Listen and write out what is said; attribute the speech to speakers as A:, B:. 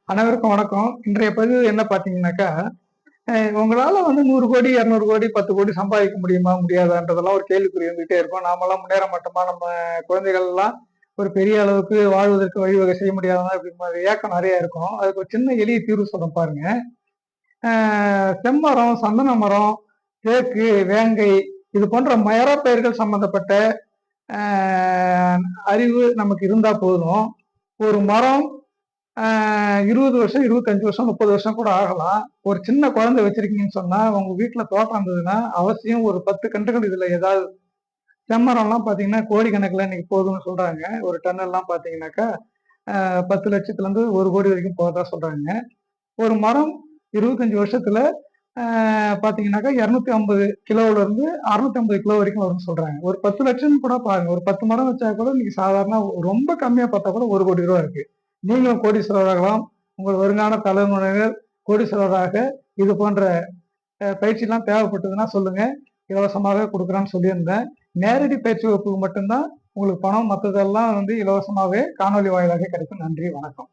A: அனைவருக்கும் வணக்கம். இன்றைய பதிவு என்ன பார்த்தீங்கன்னாக்கா, உங்களால 100 கோடி, 200 கோடி, 10 கோடி சம்பாதிக்க முடியுமா? முடியாதான்றதெல்லாம் ஒரு கேள்விக்குறி இருந்துகிட்டே இருக்கும். நாமெல்லாம் முன்னேற மாட்டோமா? நம்ம குழந்தைகள்லாம் ஒரு பெரிய அளவுக்கு வாழ்வதற்கு வழிவகை செய்ய முடியாதா? இப்படி ஏக்கம் நெறைய இருக்கும். அதுக்கு ஒரு சின்ன எளிய தீர்வு சொல்றேன் பாருங்க. செம்மரம், சந்தன மரம், தேக்கு, வேங்கை இது போன்ற மரப்பெயர்கள் சம்பந்தப்பட்ட அ அறிவு நமக்கு இருந்தா போதும். ஒரு மரம் 20 வருஷம், 25 வருஷம், 30 வருஷம் கூட ஆகலாம். ஒரு சின்ன குழந்தை வச்சிருக்கீங்கன்னு சொன்னா, உங்க வீட்ல தோட்டம் இருந்ததுன்னா, அவசியம் ஒரு 10 கன்றுகள் இதுல ஏதாவது செம்மரம்லாம் பார்த்தீங்கன்னா, கோடிக்கணக்குல இன்னைக்கு போகுதுன்னு சொல்றாங்க. ஒரு டன் எல்லாம் பார்த்தீங்கன்னாக்கா, 10,00,000லேருந்து 1,00,00,000 வரைக்கும் போறதா சொல்றாங்க. ஒரு மரம் 25 வருஷத்துல பார்த்தீங்கன்னாக்கா, 250 கிலோவிலிருந்து 650 கிலோ வரைக்கும் வரும்னு சொல்றாங்க. ஒரு 10,00,000 கூட பாருங்க. ஒரு 10 மரம் வச்சா கூட இன்னைக்கு சாதாரண ரொம்ப கம்மியா பார்த்தா கூட ரூ. 1,00,00,000 இருக்கு. நீங்களும் கோடீஸ்வரராகலாம். உங்கள் வருங்கால தலைமுறையினர் கோடீஸ்வரராக இது போன்ற பயிற்சிலாம் தேவைப்பட்டதுன்னா சொல்லுங்க. இலவசமாக குடுக்குறேன்னு சொல்லியிருந்தேன். நேரடி பயிற்சி வகுப்புக்கு மட்டும் தான் உங்களுக்கு பணம். மத்ததெல்லாம் இலவசமாவே காணொலி வாயிலாக கிடைக்கும். நன்றி, வணக்கம்.